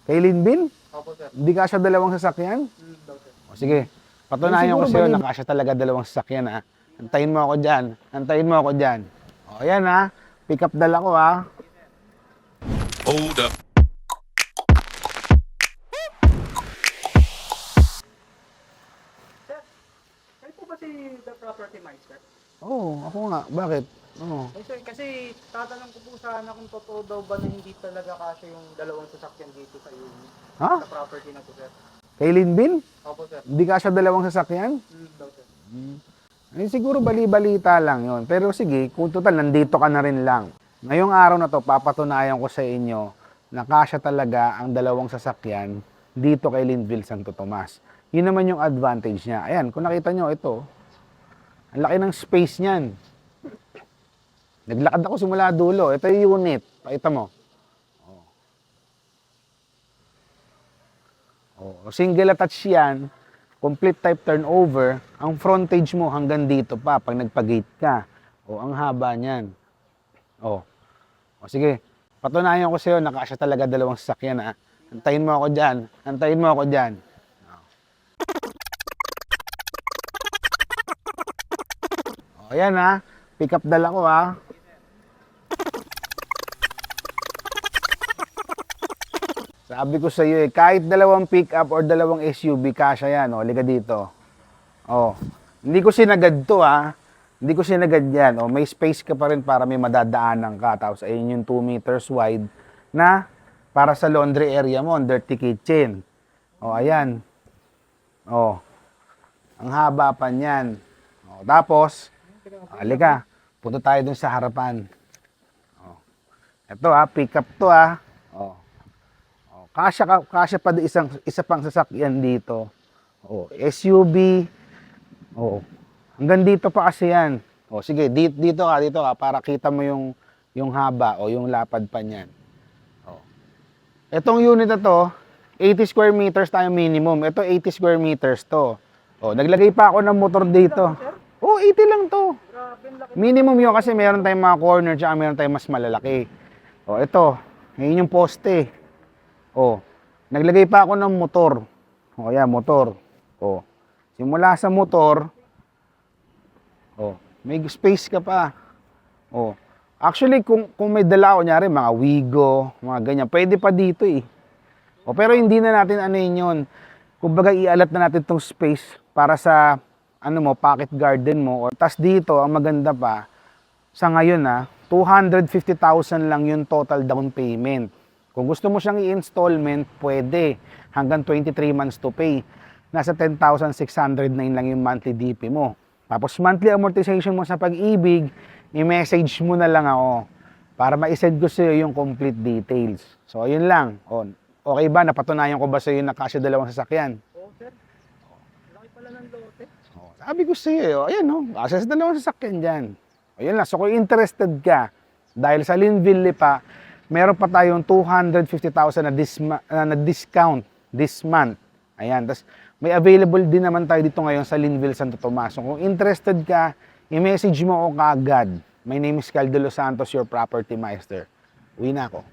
Kay Linville? Opo, sir. Hindi kasya dalawang sasakyan? Daw, sir. O sige, patunayan ko Siguro sa'yo na kasya talaga dalawang sasakyan ha. Antayin mo ako dyan. Antayin mo ako dyan. O ayan ha. Pick up dala ko ha. Hold up. Sir, kayo po ba si The Property Meister? Oo, ako nga. Bakit? Oo. Ay, sir, kasi tatanong ko po sana kung totoo daw ba na hindi talaga kasya yung dalawang sasakyan dito sa unit. Ha? Sa property na po, sir. Kay Linville? Opo, sir. Hindi kasya dalawang sasakyan? Daw, sir. Eh, siguro bali-balita lang yon. Pero sige, kung total, nandito ka na rin lang. Ngayong araw na to, papatunayan ko sa inyo na kasya talaga ang dalawang sasakyan dito kay Linville Santo Tomas. Yun naman yung advantage niya. Ayan, kung nakita nyo, ito. Ang laki ng space niyan. Naglakad ako simula dulo. Ito yung unit. Pakita mo. Oh, single attach yan. Complete type turnover. Ang frontage mo hanggang dito pa pag nagpa-gate ka. O, ang haba niyan. O, sige. Patunayan ko sa'yo na kasya talaga dalawang sasakyan ha. Antayin mo ako dyan. Antayin mo ako dyan. O, ayan ha. Pick up dala ko ha. Sabi ko sa iyo kahit dalawang pick-up or dalawang SUV, kasya yan. O, liga dito. O, hindi ko sinagad to ha. Hindi ko sinagad yan. O, may space ka pa rin para may madadaanan ka. Tapos, ayun yung 2 meters wide na para sa laundry area mo, dirty kitchen. O, ayan. O, ang haba pa niyan. O, tapos, halika, punta tayo dun sa harapan. O, ito ha, pick-up to ha. O, kasya pa isa pang sasakyan dito. Oh, SUV. Oh. Hanggang dito pa kasi yan. Oh, sige, dito ka para kita mo yung haba o yung lapad pa niyan. Oh. Etong unit na to, 80 square meters tayo minimum. Ito 80 square meters to. Oh, naglagay pa ako ng motor dito. Oh, 80 lang to. Minimum yun kasi meron tayong mga corner tsaka meron tayong mas malalaki. Oh, ito. Ngayon yung poste. Oh, naglagay pa ako ng motor. Oh, yan, motor. Oh, simula sa motor, oh, may space ka pa. Oh, actually, kung may dala ko, nyari, mga Wigo, mga ganyan, pwede pa dito eh. Oh, pero hindi na natin ano yun. Kumbaga, ialat na natin tong space para sa, pocket garden mo. Tas dito, ang maganda pa, sa ngayon 250,000 lang yung total down payment. Kung gusto mo siyang i-installment, pwede. Hanggang 23 months to pay. Nasa 10,609 lang yung monthly DP mo. Tapos monthly amortization mo sa Pag-ibig, i-message mo na lang ako para ma-send ko sa'yo yung complete details. So, ayun lang. O, okay ba? Napatunayan ko ba sa'yo na kasya dalawang sasakyan? Oo, sir. Laki pala ng lote. O, sabi ko sa'yo, ayan kasya sa dalawang sasakyan dyan. Ayun lang. So, kung interested ka, dahil sa Linville pa, meron pa tayong 250,000 na discount this month. Ayan. Tapos may available din naman tayo dito ngayon sa Linville Santo Tomas. So, kung interested ka, i-message mo ako kaagad. My name is Caldo Los Santos, your property meister. Uwi na ako.